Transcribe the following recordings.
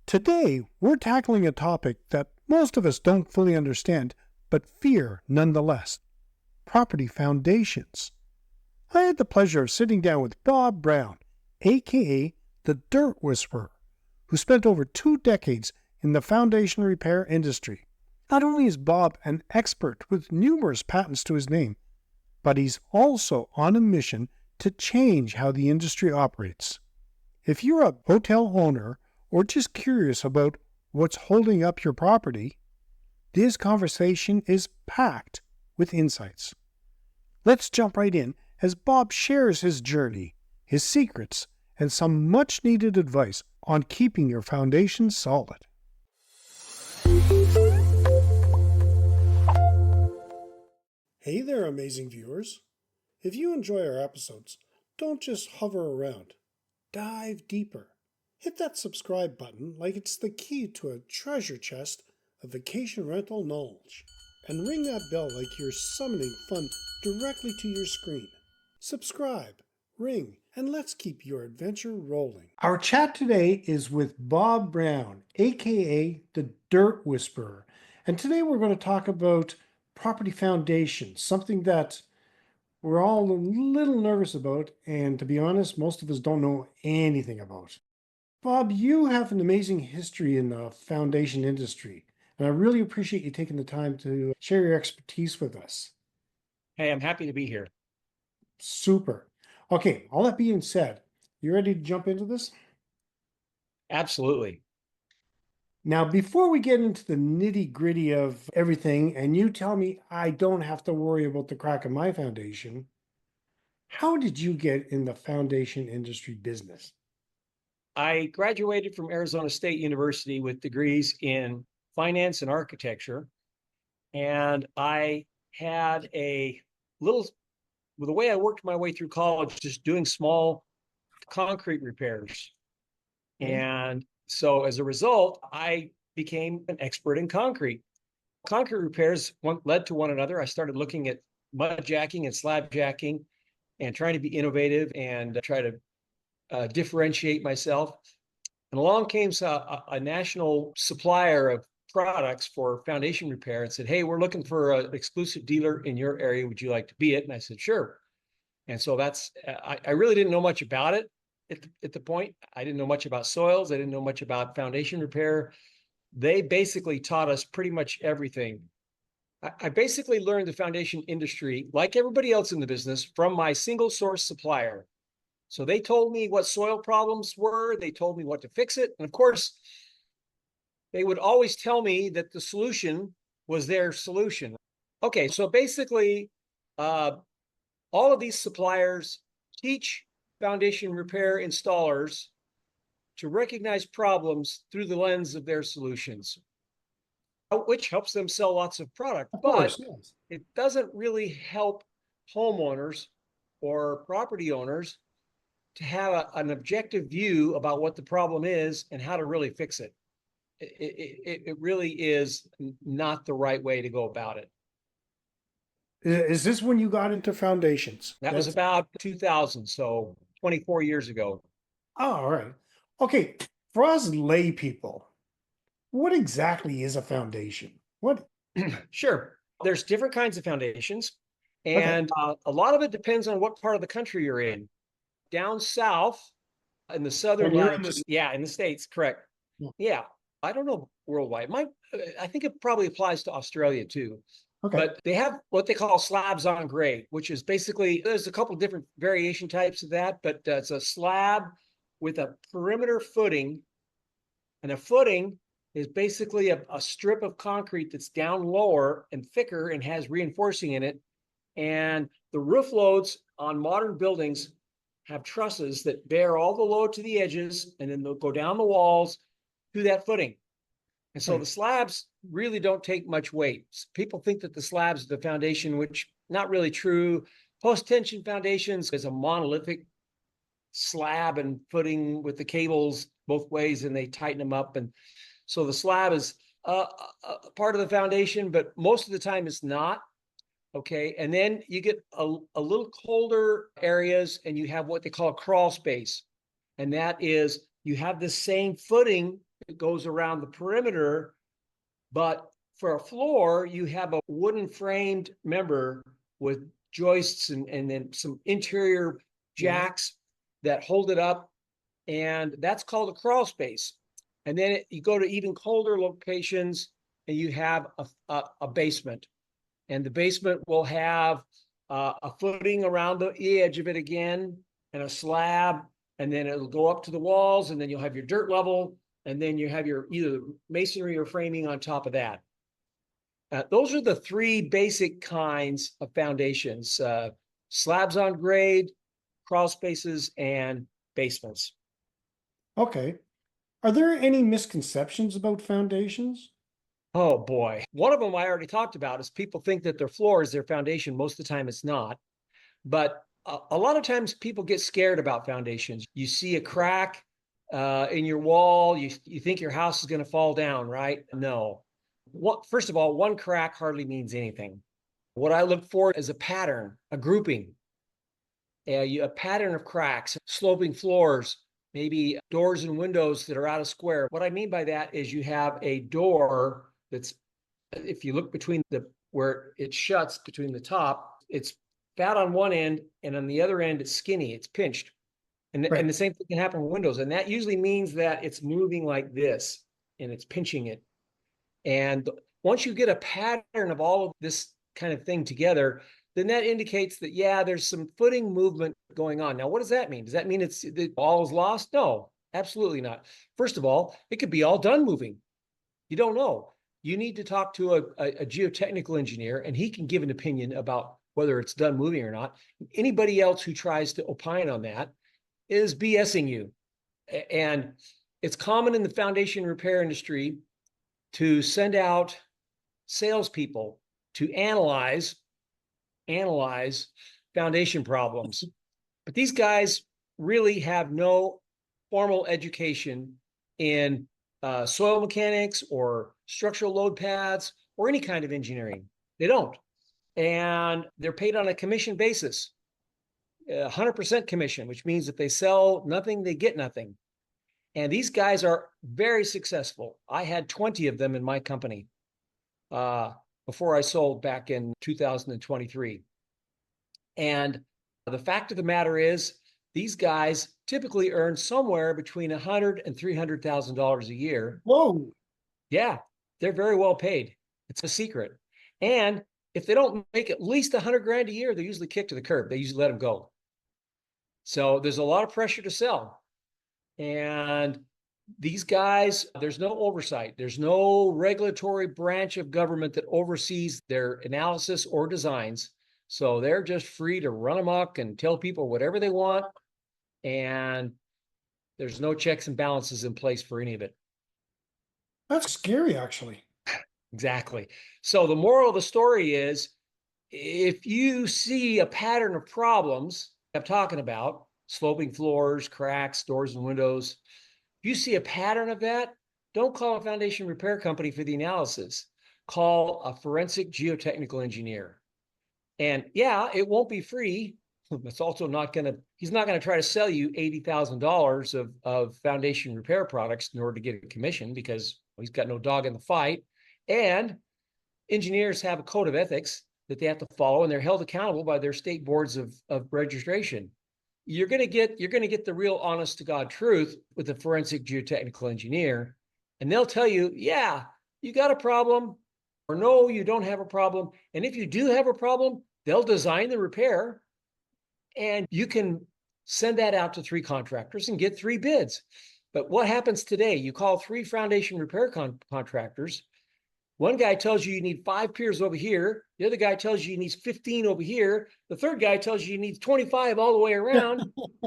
Today, we're tackling a topic that most of us don't fully understand, but fear nonetheless: property foundations. I had the pleasure of sitting down with Bob Brown, aka the Dirt Whisperer, who spent over 2 decades in the foundation repair industry. Not only is Bob an expert with numerous patents to his name, but he's also on a mission to change how the industry operates. If you're a hotel owner or just curious about what's holding up your property, this conversation is packed with insights. Let's jump right in as Bob shares his journey, his secrets, and some much-needed advice on keeping your foundation solid. Hey there, amazing viewers. If you enjoy our episodes, don't just hover around. Dive deeper. Hit that subscribe button like it's the key to a treasure chest of vacation rental knowledge. And ring that bell like you're summoning fun directly to your screen. Subscribe, ring, and let's keep your adventure rolling. Our chat today is with Bob Brown, aka the Dirt Whisperer. And today we're going to talk about property foundations, something that we're all a little nervous about, and to be honest, most of us don't know anything about. Bob, you have an amazing history in the foundation industry, and I really appreciate you taking the time to share your expertise with us. Hey, I'm happy to be here. Super. Okay, all that being said, you ready to jump into this? Absolutely. Now, before we get into the nitty-gritty of everything, and you tell me I don't have to worry about the crack of my foundation, how did you get in the foundation industry business? I graduated from Arizona State University with degrees in finance and architecture. And I had a little, the way I worked my way through college, just doing small concrete repairs. And so as a result, I became an expert in concrete. Concrete repairs led to one another. I started looking at mud jacking and slab jacking and trying to be innovative and try to differentiate myself. And along came a national supplier of products for foundation repair and said, "Hey, we're looking for an exclusive dealer in your area. Would you like to be it?" And I said, "Sure." And so I really didn't know much about it at the point. I didn't know much about soils. I didn't know much about foundation repair. They basically taught us pretty much everything. I basically learned the foundation industry, like everybody else in the business, from my single source supplier. So they told me what soil problems were. They told me what to fix it. And of course, they would always tell me that the solution was their solution. Okay, so basically, all of these suppliers teach foundation repair installers to recognize problems through the lens of their solutions, which helps them sell lots of product. But Yes. it doesn't really help homeowners or property owners to have an objective view about what the problem is and how to really fix it. It really is not the right way to go about it. Is this when you got into foundations? That was about 2000, so 24 years ago. Oh, all right. Okay, for us lay people, what exactly is a foundation? What? Sure. There's different kinds of foundations, Okay. and a lot of it depends on what part of the country you're in. Down south in the southern latitude, in the States, correct. Yeah, I don't know worldwide. I think it probably applies to Australia too. Okay. But they have what they call slabs on grade, which is basically, there's a couple different variation types of that, but it's a slab with a perimeter footing. And a footing is basically a strip of concrete that's down lower and thicker and has reinforcing in it. And the roof loads on modern buildings have trusses that bear all the load to the edges, and then they'll go down the walls to that footing. And so the slabs really don't take much weight. People think that the slabs are the foundation, which not really true. Post-tension foundations is a monolithic slab and footing with the cables both ways, and they tighten them up. And so the slab is a part of the foundation, but most of the time it's not. Okay, and then you get a little colder areas, and you have what they call a crawl space. And that is, you have the same footing it goes around the perimeter. But for a floor, you have a wooden framed member with joists and then some interior Yeah. jacks that hold it up. And that's called a crawl space. And then you go to even colder locations and you have a basement. And the basement will have a footing around the edge of it again and a slab. And then it'll go up to the walls. And then you'll have your dirt level. And then you have your either masonry or framing on top of that. Those are the three basic kinds of foundations: slabs on grade, crawl spaces, and basements. Okay. Are there any misconceptions about foundations? Oh boy. One of them I already talked about is people think that their floor is their foundation. Most of the time it's not. But a lot of times people get scared about foundations. You see a crack in your wall, you think your house is going to fall down, right? No. First of all, one crack hardly means anything. What I look for is a pattern, a grouping, a pattern of cracks, sloping floors, maybe doors and windows that are out of square. What I mean by that is you have a door that's, if you look between the where it shuts between the top, it's fat on one end, and on the other end, it's skinny, it's pinched. And Right. the same thing can happen with windows. And that usually means that it's moving like this and it's pinching it. And once you get a pattern of all of this kind of thing together, then that indicates that, yeah, there's some footing movement going on. Now, what does that mean? Does that mean the all is lost? No, absolutely not. First of all, it could be all done moving. You don't know. You need to talk to a geotechnical engineer, and he can give an opinion about whether it's done moving or not. Anybody else who tries to opine on that is BSing you. And it's common in the foundation repair industry to send out salespeople to analyze foundation problems. But these guys really have no formal education in soil mechanics or structural load pads or any kind of engineering. They don't. And they're paid on a commission basis, 100% commission, which means if they sell nothing, they get nothing. And these guys are very successful. I had 20 of them in my company uh, before I sold back in 2023. And the fact of the matter is, these guys typically earn somewhere between $100,000 and $300,000 a year. Whoa. Yeah, they're very well paid. It's a secret. And if they don't make at least 100 grand a year, they're usually kicked to the curb. They usually let them go. So there's a lot of pressure to sell. And these guys, there's no oversight. There's no regulatory branch of government that oversees their analysis or designs. So they're just free to run amok and tell people whatever they want. And there's no checks and balances in place for any of it. That's scary, actually. Exactly. So the moral of the story is, if you see a pattern of problems I'm talking about, sloping floors, cracks, doors and windows, if you see a pattern of that, don't call a foundation repair company for the analysis. Call a forensic geotechnical engineer. And yeah, it won't be free. It's also not going to, he's not going to try to sell you $80,000 of foundation repair products in order to get a commission, because he's got no dog in the fight. And engineers have a code of ethics that they have to follow, and they're held accountable by their state boards of registration. You're going to get the real honest to God truth with a forensic geotechnical engineer, and they'll tell you, yeah, you got a problem, or no, you don't have a problem. And if you do have a problem, they'll design the repair, and you can send that out to three contractors and get three bids. But what happens today? You call three foundation repair contractors. One guy tells you need 5 piers over here. The other guy tells you needs 15 over here. The third guy tells you needs 25 all the way around.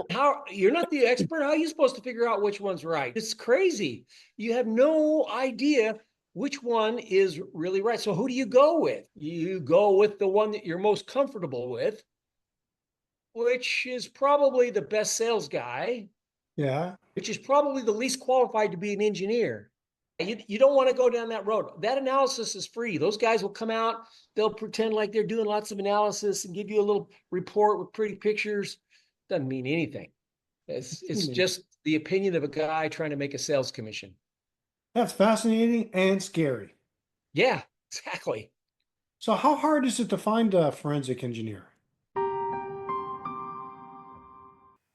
How, you're not the expert? How are you supposed to figure out which one's right? It's crazy. You have no idea which one is really right. So who do you go with? You go with the one that you're most comfortable with, which is probably the best sales guy, Yeah. which is probably the least qualified to be an engineer. You don't want to go down that road. That analysis is free. Those guys will come out, they'll pretend like they're doing lots of analysis and give you a little report with pretty pictures. Doesn't mean anything. It's just the opinion of a guy trying to make a sales commission. That's fascinating and scary. Yeah, exactly. So how hard is it to find a forensic engineer?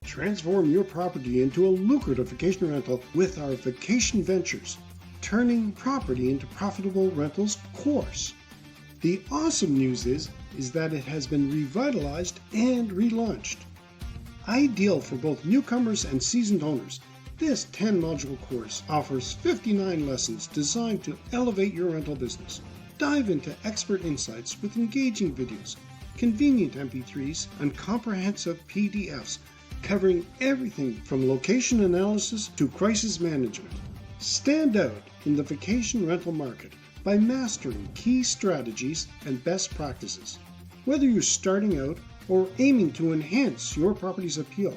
Transform your property into a lucrative vacation rental with our Vacation Ventures, turning property into profitable rentals course. The awesome news is that it has been revitalized and relaunched. Ideal for both newcomers and seasoned owners, this 10-module course offers 59 lessons designed to elevate your rental business. Dive into expert insights with engaging videos, convenient MP3s, and comprehensive PDFs covering everything from location analysis to crisis management. Stand out in the vacation rental market by mastering key strategies and best practices. Whether you're starting out or aiming to enhance your property's appeal,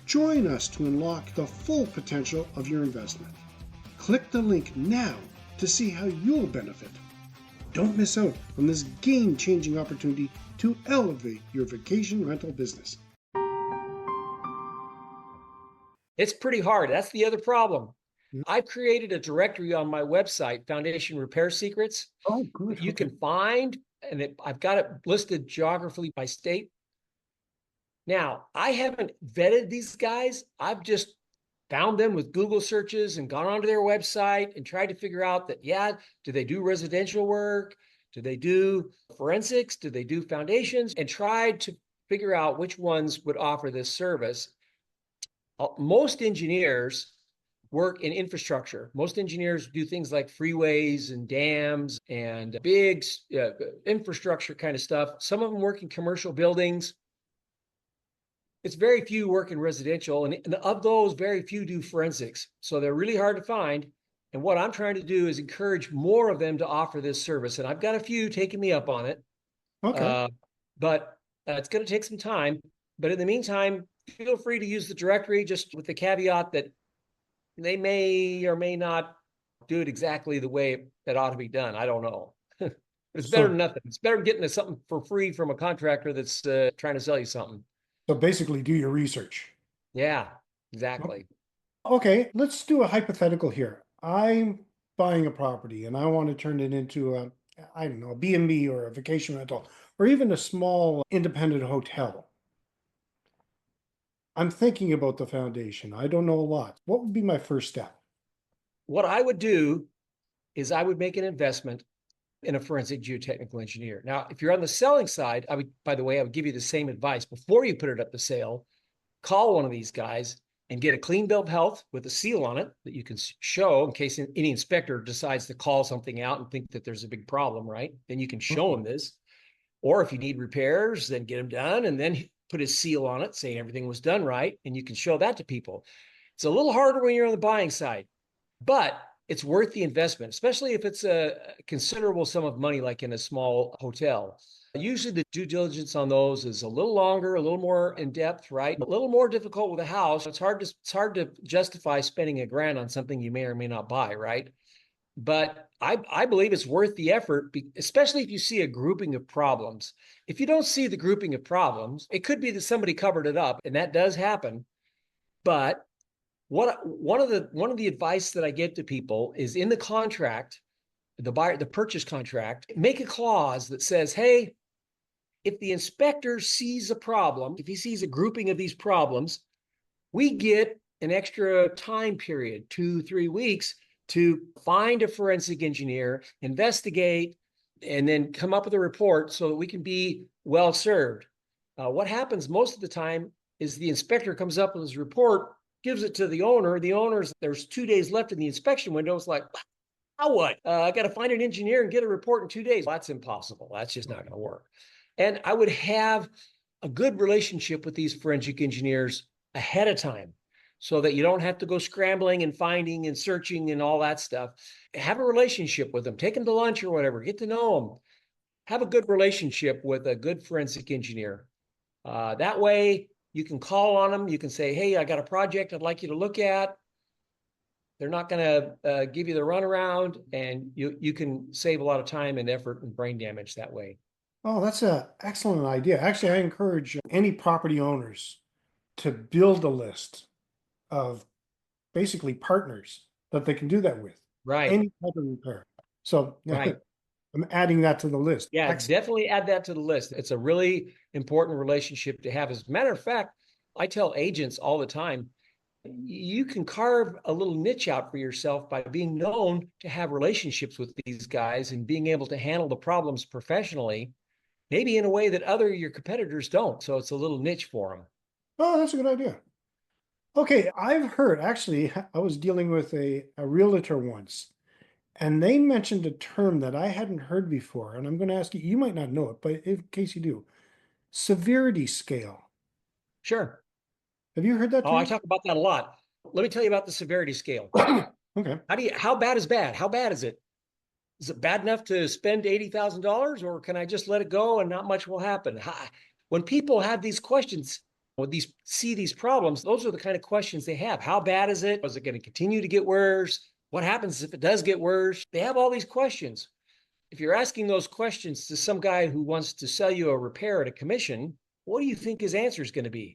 join us to unlock the full potential of your investment. Click the link now to see how you'll benefit. Don't miss out on this game-changing opportunity to elevate your vacation rental business. It's pretty hard. That's the other problem. I've created a directory on my website, Foundation Repair Secrets, Oh, good. that you Okay. can find, and I've got it listed geographically by state. Now, I haven't vetted these guys. I've just found them with Google searches and gone onto their website and tried to figure out that, yeah, do they do residential work? Do they do forensics? Do they do foundations? And tried to figure out which ones would offer this service. Most engineers work in infrastructure. Most engineers do things like freeways and dams and big infrastructure kind of stuff. Some of them work in commercial buildings. It's very few work in residential, and of those, very few do forensics. So they're really hard to find. And what I'm trying to do is encourage more of them to offer this service. And I've got a few taking me up on it, Okay. uh, but it's going to take some time. But in the meantime, feel free to use the directory, just with the caveat that they may or may not do it exactly the way that ought to be done. I don't know. But it's better So, than nothing. It's better than getting something for free from a contractor that's trying to sell you something. so basically do your research. Yeah, exactly. Okay, let's do a hypothetical here. I'm buying a property and I want to turn it into a, I don't know, a B&B or a vacation rental or even a small independent hotel. I'm thinking about the foundation. I don't know a lot. What would be my first step? What I would do is I would make an investment in a forensic geotechnical engineer. Now, if you're on the selling side, by the way, I would give you the same advice before you put it up for sale. Call one of these guys and get a clean bill of health with a seal on it that you can show in case any inspector decides to call something out and think that there's a big problem, right? Then you can show them this. Or if you need repairs, then get them done and then put his seal on it saying everything was done right. And you can show that to people. It's a little harder when you're on the buying side, but it's worth the investment, especially if it's a considerable sum of money, like in a small hotel. Usually the due diligence on those is a little longer, a little more in depth, right? A little more difficult with a house. It's hard to justify spending $1,000 on something you may or may not buy, right? But I believe it's worth the effort, especially if you see a grouping of problems. If you don't see the grouping of problems, it could be that somebody covered it up, and that does happen. But one of the advice that I give to people is in the contract, the purchase contract, make a clause that says, hey, if the inspector sees a problem, if he sees a grouping of these problems, we get an extra time period, 2-3 weeks, to find a forensic engineer, investigate, and then come up with a report so that we can be well served. What happens most of the time is the inspector comes up with his report, gives it to the owner. The owner's, there's 2 days left in the inspection window. It's like, now what? I got to find an engineer and get a report in 2 days. That's impossible. That's just not going to work. And I would have a good relationship with these forensic engineers ahead of time so that you don't have to go scrambling and finding and searching and all that stuff. Have a relationship with them, take them to lunch or whatever, get to know them. Have a good relationship with a good forensic engineer. That way you can call on them. You can say, hey, I got a project I'd like you to look at. They're not going to give you the runaround, and you can save a lot of time and effort and brain damage that way. Oh, that's an excellent idea. Actually, I encourage any property owners to build a list of basically partners that they can do that with. Right, any type of repair. So right. I'm adding that to the list. Yeah, Excellent. definitely add that to the list. It's a really important relationship to have. As a matter of fact, I tell agents all the time, you can carve a little niche out for yourself by being known to have relationships with these guys and being able to handle the problems professionally, maybe in a way that other your competitors don't. So it's a little niche for them. Oh, that's a good idea. Okay, I've heard actually, I was dealing with a realtor once, and they mentioned a term that I hadn't heard before. And I'm going to ask you, you might not know it, but in case you do, severity scale. Sure. Have you heard that Oh, I term? talk about that a lot. Let me tell you about the severity scale. Okay. How bad is bad? How bad is it? Is it bad enough to spend $80,000, or can I just let it go and not much will happen? When people have these questions, when these see these problems, those are the kind of questions they have. How bad is it? Is it going to continue to get worse? What happens if it does get worse? They have all these questions. If you're asking those questions to some guy who wants to sell you a repair at a commission, what do you think his answer is going to be?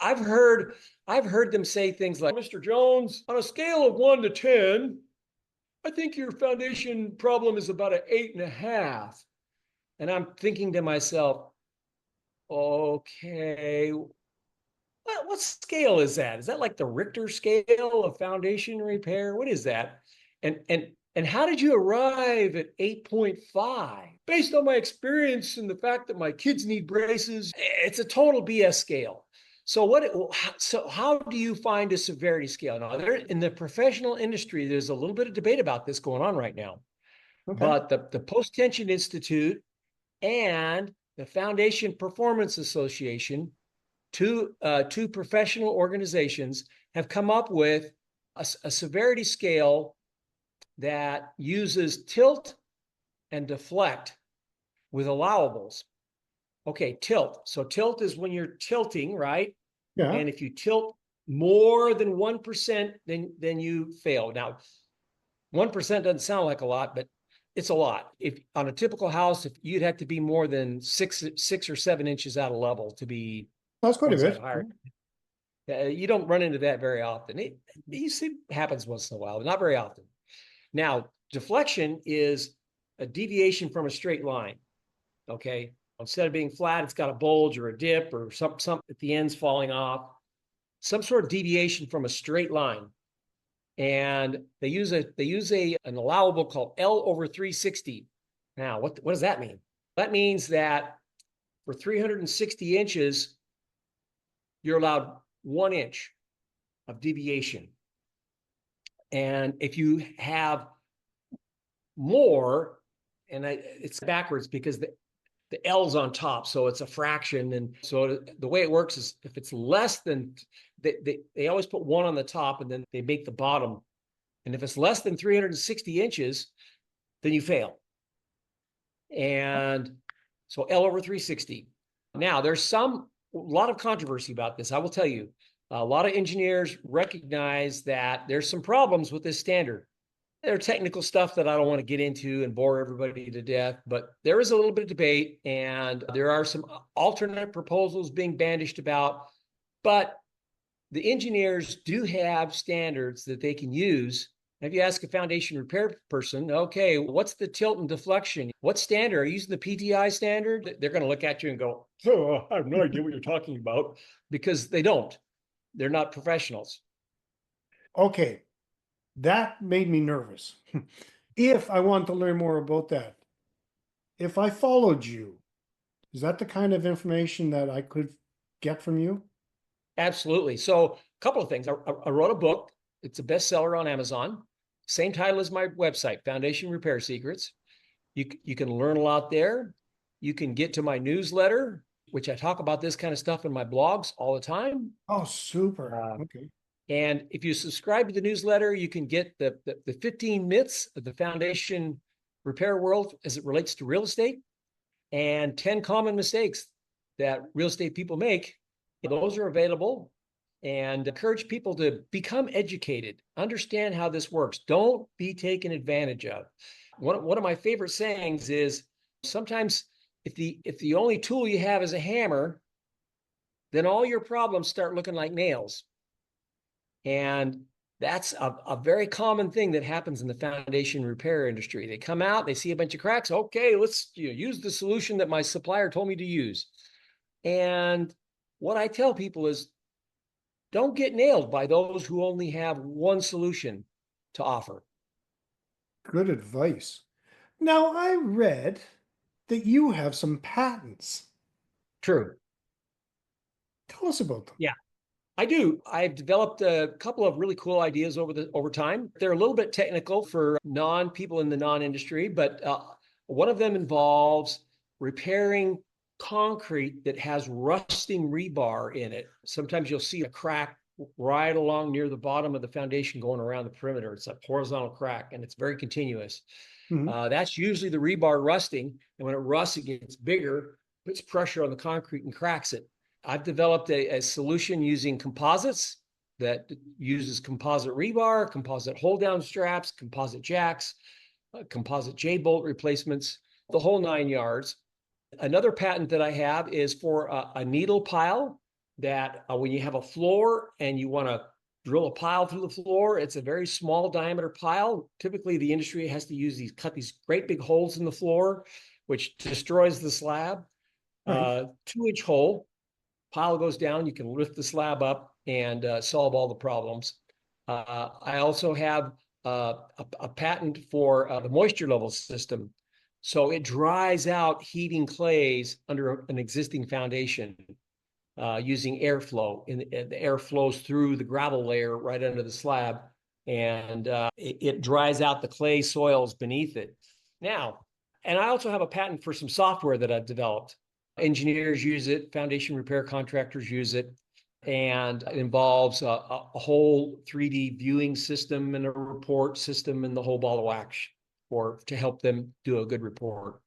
I've heard them say things like, Mr. Jones, on a scale of 1 to 10, I think your foundation problem is about an 8.5. And I'm thinking to myself, okay, what scale is that? Is that like the Richter scale of foundation repair? What is that? And how did you arrive at 8.5? Based on my experience and the fact that my kids need braces, it's a total BS scale. So how do you find a severity scale? Now, there in the professional industry, there's a little bit of debate about this going on right now. Okay. But the Post Tension Institute and the Foundation Performance Association, two professional organizations, have come up with a severity scale that uses tilt and deflect with allowables. Okay, tilt. So tilt is when you're tilting, right? Yeah, And if you tilt more than 1%, then you fail. Now, 1% doesn't sound like a lot, but it's a lot. If on a typical house, if you'd have to be more than 6 or 7 inches out of level to be that's quite a one side bit. higher. You don't run into that very often. You see happens once in a while, but not very often. Now, deflection is a deviation from a straight line. Okay. Instead of being flat, it's got a bulge or a dip or some at the ends falling off, some sort of deviation from a straight line. And they use an allowable called L over 360. Now, what does that mean? That means that for 360 inches, you're allowed 1 inch of deviation. And if you have more, and it's backwards because the L's on top, so it's a fraction. And so the way it works is if it's less than, they always put 1 on the top and then they make the bottom. And if it's less than 360 inches, then you fail. And so L over 360. Now, there's a lot of controversy about this. I will tell you, a lot of engineers recognize that there's some problems with this standard. There are technical stuff that I don't want to get into and bore everybody to death, but there is a little bit of debate and there are some alternate proposals being bandished about. But the engineers do have standards that they can use. If you ask a foundation repair person, okay, what's the tilt and deflection? What standard? Are you using the PTI standard? They're going to look at you and go, oh, I have no idea what you're talking about, because they don't. They're not professionals. Okay, that made me nervous. If I want to learn more about that, if I followed you, is that the kind of information that I could get from you? Absolutely. So, a couple of things. I wrote a book. It's a bestseller on Amazon. Same title as my website, Foundation Repair Secrets. You can learn a lot there. You can get to my newsletter, which I talk about this kind of stuff in my blogs all the time. Oh, super. Uh, Okay. and if you subscribe to the newsletter, you can get the 15 myths of the foundation repair world as it relates to real estate and 10 common mistakes that real estate people make. Those are available, and encourage people to become educated, understand how this works. Don't be taken advantage of. One of my favorite sayings is sometimes if the only tool you have is a hammer, then all your problems start looking like nails. And That's a very common thing that happens in the foundation repair industry. They come out, they see a bunch of cracks. Okay, let's use the solution that my supplier told me to use. And what I tell people is don't get nailed by those who only have one solution to offer. Good advice. Now, I read that you have some patents. True. Tell us about them. Yeah. I do. I've developed a couple of really cool ideas over time. They're a little bit technical for non people in the non industry, but one of them involves repairing concrete that has rusting rebar in it. Sometimes you'll see a crack right along near the bottom of the foundation going around the perimeter. It's a horizontal crack and it's very continuous. Mhm. That's usually the rebar rusting, and when it rusts, it gets bigger, puts pressure on the concrete and cracks it. I've developed a solution using composites that uses composite rebar, composite hold down straps, composite jacks, composite J bolt replacements, the whole 9 yards. Another patent that I have is for a needle pile that when you have a floor and you want to drill a pile through the floor, it's a very small diameter pile. Typically, the industry has to cut these great big holes in the floor, which destroys the slab. Right. 2-inch hole, pile goes down, you can lift the slab up and solve all the problems. I also have a patent for the moisture level system. So it dries out heating clays under an existing foundation using airflow. And the air flows through the gravel layer right under the slab, and it dries out the clay soils beneath it. Now, and I also have a patent for some software that I've developed. Engineers use it, foundation repair contractors use it, and it involves a whole 3D viewing system and a report system and the whole ball of wax to help them do a good report.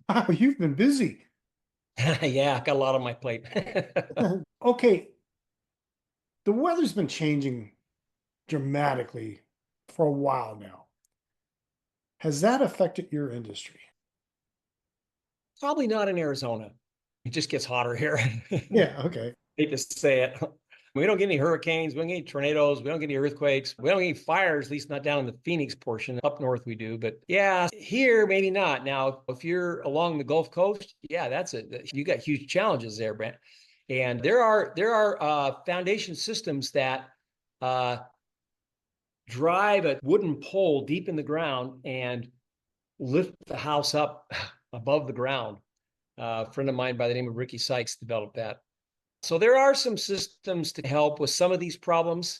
Wow, you've been busy. Yeah, got a lot on my plate. Okay, the weather's been changing dramatically for a while now. Has that affected your industry? Probably not in Arizona. It just gets hotter here. Yeah, okay. Hate to say it. We don't get any hurricanes. We don't get any tornadoes. We don't get any earthquakes. We don't get any fires, at least not down in the Phoenix portion. Up north, we do. But yeah, here, maybe not. Now, if you're along the Gulf Coast, yeah, that's it. You got huge challenges there, Brent. And there are foundation systems that drive a wooden pole deep in the ground and lift the house up above the ground. A friend of mine by the name of Ricky Sykes developed that. So there are some systems to help with some of these problems.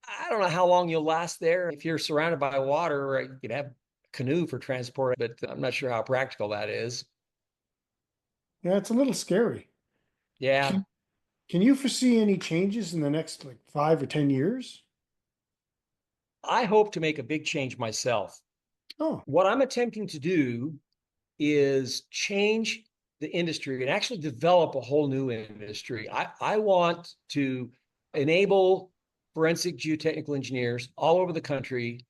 I don't know how long you'll last there. If you're surrounded by water, you could have a canoe for transport, but I'm not sure how practical that is. Yeah, it's a little scary. Yeah, Can, can you foresee any changes in the next like 5 or 10 years? I hope to make a big change myself. Oh, What I'm attempting to do is change the industry and actually develop a whole new industry. I want to enable forensic geotechnical engineers all over the country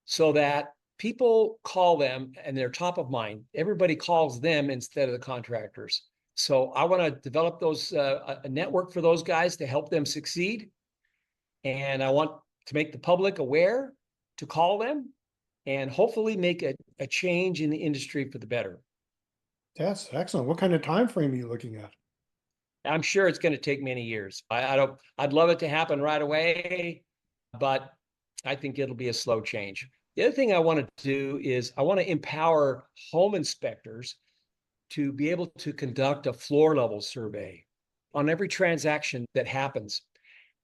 so that people call them and they're top of mind. Everybody calls them instead of the contractors. So I want to develop a network for those guys to help them succeed. And I want to make the public aware to call them and hopefully make a change in the industry for the better. that's excellent. What kind of time frame are you looking at? I'm sure it's going to take many years. I don't. I'd love it to happen right away, but I think it'll be a slow change. The other thing I want to do is I want to empower home inspectors to be able to conduct a floor level survey on every transaction that happens.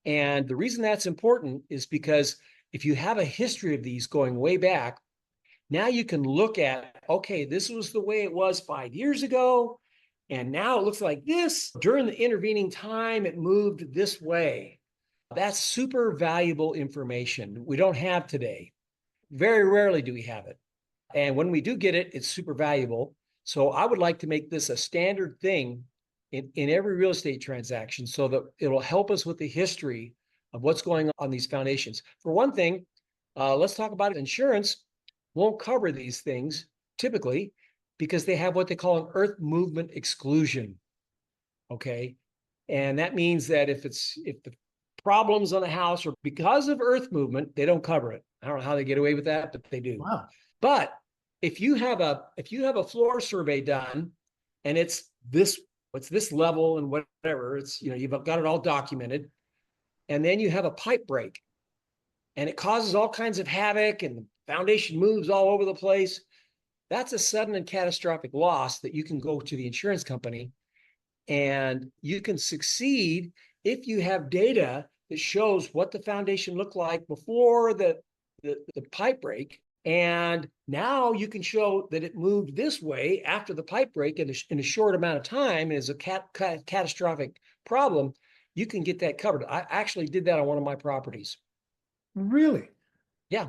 And the reason that's important is because if you have a history of these going way back, now you can look at, okay, this was the way it was 5 years ago. And now it looks like this. During the intervening time, it moved this way. That's super valuable information we don't have today. Very rarely do we have it. And when we do get it, it's super valuable. So I would like to make this a standard thing in every real estate transaction so that it'll help us with the history of what's going on these foundations. For one thing, let's talk about insurance. Won't cover these things typically because they have what they call an earth movement exclusion. Okay. And that means that if the problems on a house or because of earth movement, they don't cover it. I don't know how they get away with that, but they do. Wow. But if you have a floor survey done and it's this level and whatever, it's you've got it all documented, and then you have a pipe break and it causes all kinds of havoc and the foundation moves all over the place, that's a sudden and catastrophic loss that you can go to the insurance company and you can succeed if you have data that shows what the foundation looked like before the pipe break. And now you can show that it moved this way after the pipe break in a short amount of time and is a catastrophic problem. You can get that covered. I actually did that on one of my properties. Really? Yeah.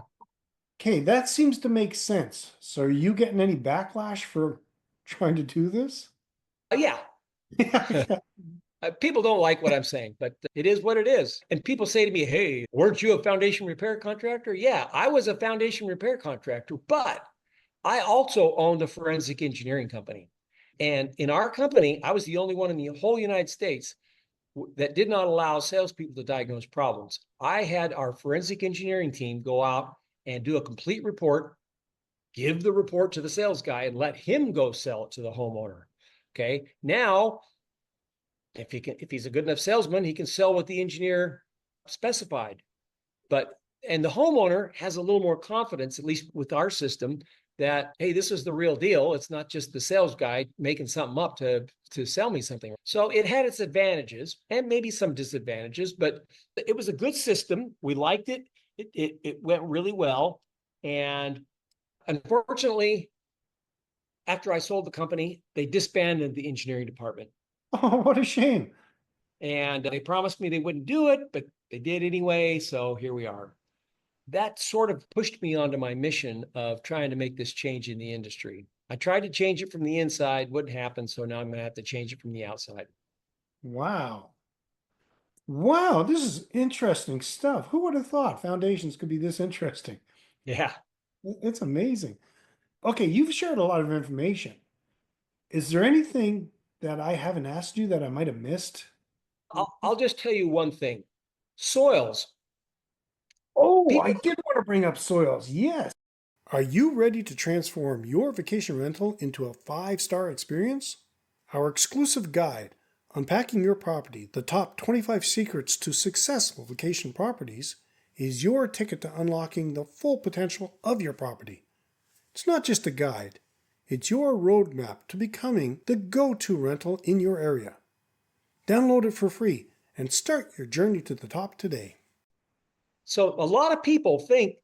Okay, that seems to make sense. So are you getting any backlash for trying to do this? Yeah. Yeah. People don't like what I'm saying, but it is what it is. And people say to me, hey, weren't you a foundation repair contractor? Yeah, I was a foundation repair contractor, but I also owned a forensic engineering company. And in our company, I was the only one in the whole United States that did not allow salespeople to diagnose problems. I had our forensic engineering team go out and do a complete report, give the report to the sales guy, and let him go sell it to the homeowner. Okay. Now, if he's a good enough salesman, he can sell what the engineer specified. And the homeowner has a little more confidence, at least with our system, that hey, this is the real deal. It's not just the sales guy making something up to sell me something. So it had its advantages and maybe some disadvantages, but it was a good system. We liked it. It went really well. And unfortunately, after I sold the company, they disbanded the engineering department. Oh, what a shame. And they promised me they wouldn't do it, but they did anyway. So here we are. That sort of pushed me onto my mission of trying to make this change in the industry. I tried to change it from the inside, wouldn't happen. So now I'm going to have to change it from the outside. Wow. Wow, this is interesting stuff. Who would have thought foundations could be this interesting? Yeah. It's amazing. Okay, you've shared a lot of information. Is there anything that I haven't asked you that I might have missed? I'll just tell you one thing. Soils. Oh, I People, did want to bring up soils. Yes. Are you ready to transform your vacation rental into a 5-star experience? Our exclusive guide, Unpacking Your Property, the top 25 secrets to successful vacation properties, is your ticket to unlocking the full potential of your property. It's not just a guide, it's your roadmap to becoming the go-to rental in your area. Download it for free and start your journey to the top today. so a lot of people think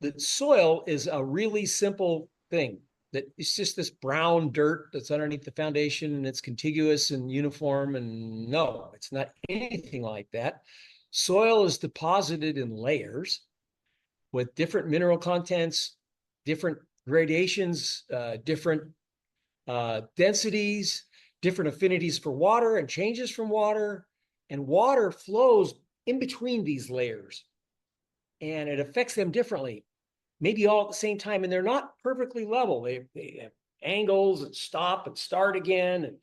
that soil is a really simple thing, that it's just this brown dirt that's underneath the foundation and it's contiguous and uniform. And no, it's not anything like that. Soil is deposited in layers with different mineral contents, different gradations, different densities, different affinities for water and changes from water. And water flows in between these layers and it affects them differently, maybe all at the same time. And they're not perfectly level. They have angles and stop and start again. And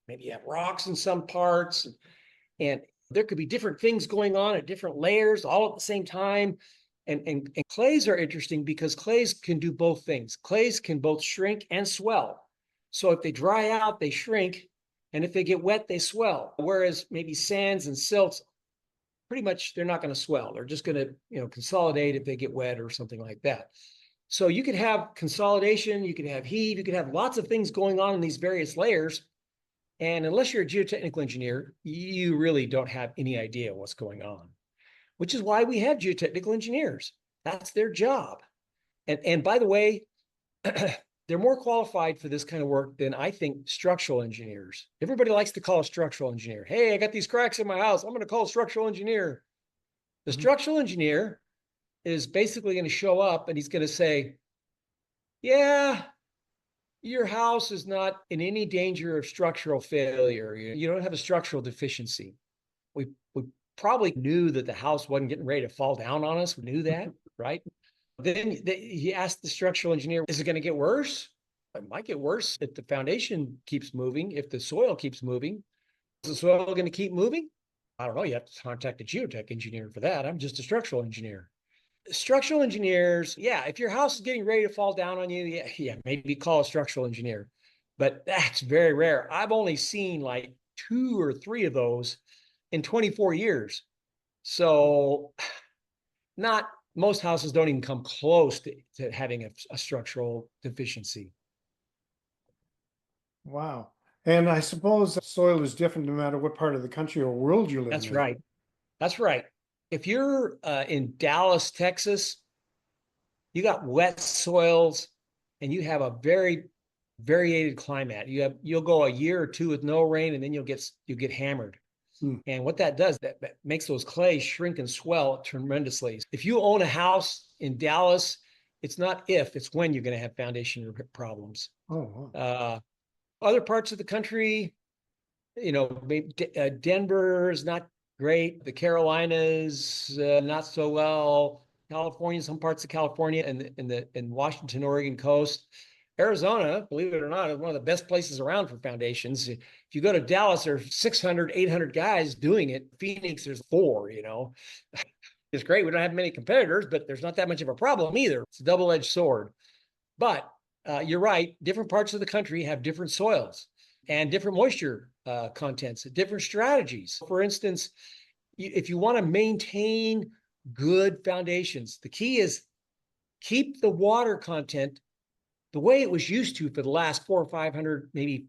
maybe you have rocks in some parts. And there could be different things going on at different layers all at the same time. And clays are interesting because clays can do both things. Clays can both shrink and swell. So if they dry out, they shrink. And if they get wet, they swell. Whereas maybe sands and silts, pretty much they're not going to swell. They're just going to, consolidate if they get wet or something like that. So you could have consolidation, you could have heave, you could have lots of things going on in these various layers. And unless you're a geotechnical engineer, you really don't have any idea what's going on, which is why we have geotechnical engineers. That's their job. And by the way, they're more qualified for this kind of work than I think structural engineers. Everybody likes to call a structural engineer. Hey, I got these cracks in my house. I'm going to call a structural engineer. The structural engineer is basically going to show up and he's going to say, yeah, your house is not in any danger of structural failure. You don't have a structural deficiency. We probably knew that the house wasn't getting ready to fall down on us. We knew that, right? Then he asked the structural engineer, is it going to get worse? It might get worse if the foundation keeps moving, if the soil keeps moving. Is the soil going to keep moving? I don't know, you have to contact a geotech engineer for that. I'm just a structural engineer. Structural engineers, yeah, if your house is getting ready to fall down on you, yeah, maybe call a structural engineer. But that's very rare. I've only seen like 2 or 3 of those in 24 years. So not most houses don't even come close to having a structural deficiency. Wow. And I suppose soil is different no matter what part of the country or world you're living That's in. right. That's right. If you're in Dallas, Texas, you got wet soils and you have a very variated climate. You'll go a year or two with no rain and then you'll get hammered. Hmm. And what that does, that makes those clays shrink and swell tremendously. If you own a house in Dallas, it's not if, it's when you're going to have foundation problems. Oh, wow. Other parts of the country, maybe Denver is not great. The Carolinas, not so well. California, some parts of California and in Washington, Oregon coast. Arizona, believe it or not, is one of the best places around for foundations. If you go to Dallas, there's 600, 800 guys doing it. Phoenix, there's 4. It's great. We don't have many competitors, but there's not that much of a problem either. It's a double-edged sword. But you're right. Different parts of the country have different soils and different moisture contents, different strategies. For instance, if you want to maintain good foundations, the key is keep the water content the way it was used to for the last 400 or 500, maybe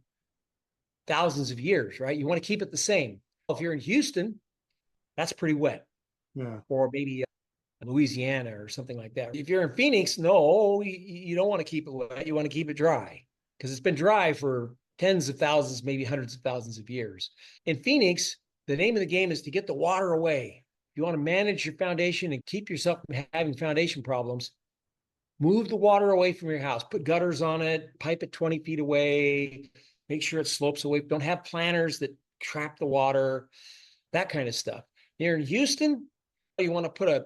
thousands of years, right? You want to keep it the same. If you're in Houston, that's pretty wet, Yeah. or maybe Louisiana or something like that. If you're in Phoenix, no, you don't want to keep it wet. You want to keep it dry because it's been dry for tens of thousands, maybe hundreds of thousands of years. In Phoenix, the name of the game is to get the water away. If you want to manage your foundation and keep yourself from having foundation problems, move the water away from your house, put gutters on it, pipe it 20 feet away, make sure it slopes away. Don't have planters that trap the water, that kind of stuff. Here in Houston, you want to put a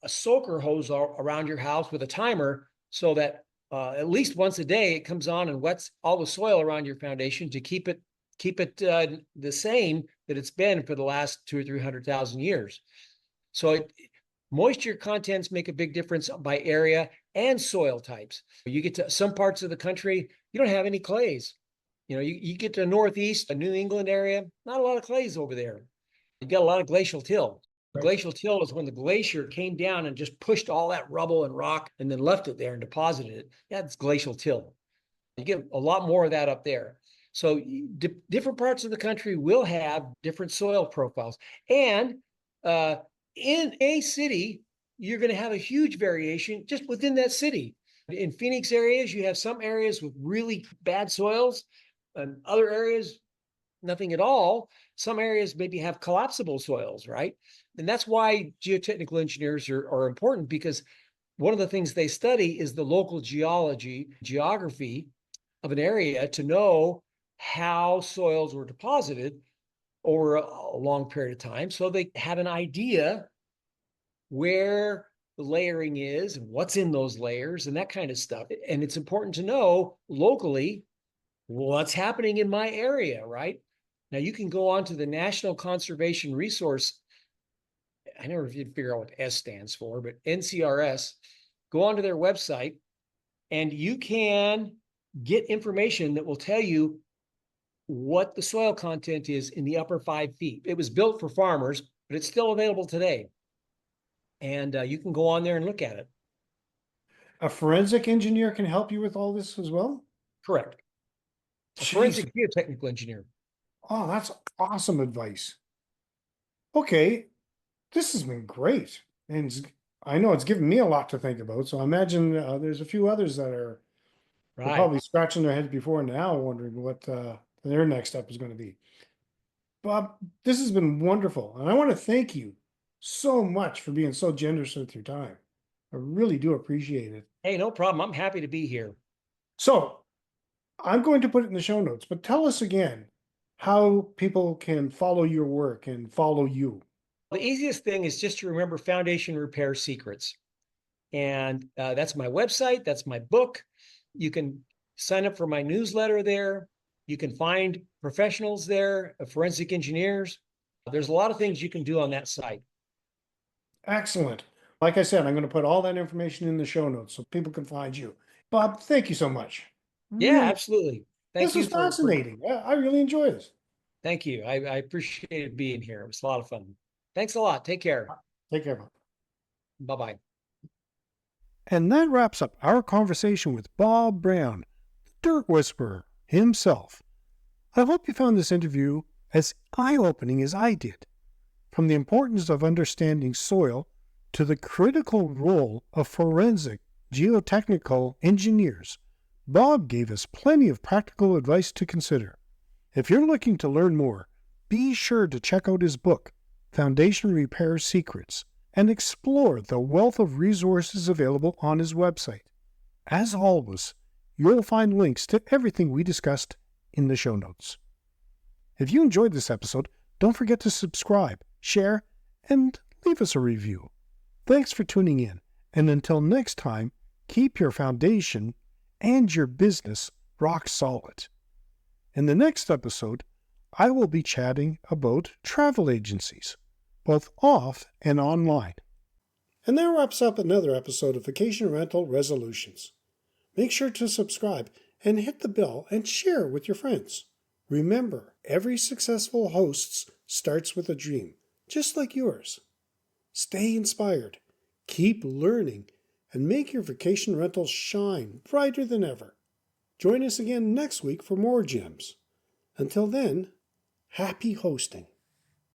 soaker hose around your house with a timer so that at least once a day it comes on and wets all the soil around your foundation to keep it the same that it's been for the last 200 or 300,000 years. So moisture contents make a big difference by area and soil types. You get to some parts of the country, you don't have any clays. You get to the Northeast, a New England area, not a lot of clays over there. You got a lot of glacial till. Right. Glacial till is when the glacier came down and just pushed all that rubble and rock and then left it there and deposited it. That's glacial till. You get a lot more of that up there. So different parts of the country will have different soil profiles. And in a city, you're going to have a huge variation just within that city. In Phoenix areas, you have some areas with really bad soils and other areas, nothing at all. Some areas maybe have collapsible soils, right? And that's why geotechnical engineers are important, because one of the things they study is the local geography of an area to know how soils were deposited over a long period of time. So they have an idea where the layering is and what's in those layers and that kind of stuff. And it's important to know locally what's happening in my area, right? Now you can go on to the National Conservation Resource. I never did figure out what S stands for, but NCRS. Go onto their website and you can get information that will tell you what the soil content is in the upper 5 feet. It was built for farmers, but it's still available today. And you can go on there and look at it. A forensic engineer can help you with all this as well? Correct. A Jeez. forensic geotechnical engineer. Oh, that's awesome advice. Okay, this has been great. And I know it's given me a lot to think about. So I imagine there's a few others that are Right. probably scratching their heads before now, wondering what their next step is going to be. Bob, this has been wonderful. And I want to thank you so much for being so generous with your time. I really do appreciate it. Hey, no problem. I'm happy to be here. So I'm going to put it in the show notes, but tell us again how people can follow your work and follow you. The easiest thing is just to remember Foundation Repair Secrets. And that's my website. That's my book. You can sign up for my newsletter there. You can find professionals there, forensic engineers. There's a lot of things you can do on that site. Excellent. Like I said, I'm going to put all that information in the show notes so people can find you. Bob, thank you so much. Yeah, Really, absolutely. Thank this was you for fascinating. I really enjoy this. thank you. I appreciated being here. It was a lot of fun. Thanks a lot. Take care. Take care, Bob. Bye-bye. And that wraps up our conversation with Bob Brown, the Dirt Whisperer himself. I hope you found this interview as eye-opening as I did. From the importance of understanding soil to the critical role of forensic geotechnical engineers, Bob gave us plenty of practical advice to consider. If you're looking to learn more, be sure to check out his book, Foundation Repair Secrets, and explore the wealth of resources available on his website. As always, you'll find links to everything we discussed in the show notes. If you enjoyed this episode, don't forget to subscribe, share, and leave us a review. Thanks for tuning in, and until next time, keep your foundation and your business rock solid. In the next episode, I will be chatting about travel agencies, both off and online. And that wraps up another episode of Vacation Rental Resolutions. Make sure to subscribe and hit the bell and share with your friends. Remember, every successful host starts with a dream, just like yours. Stay inspired, keep learning, and make your vacation rentals shine brighter than ever. Join us again next week for more gems. Until then, happy hosting.